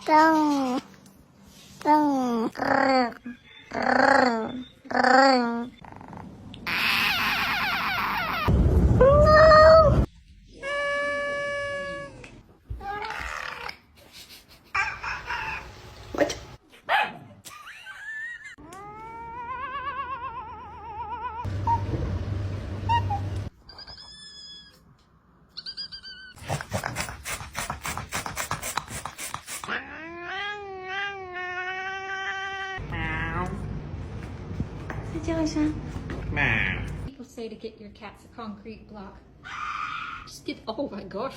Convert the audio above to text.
Tung. Tung. No. What? People say to get your cats a concrete block. Just get, oh my gosh.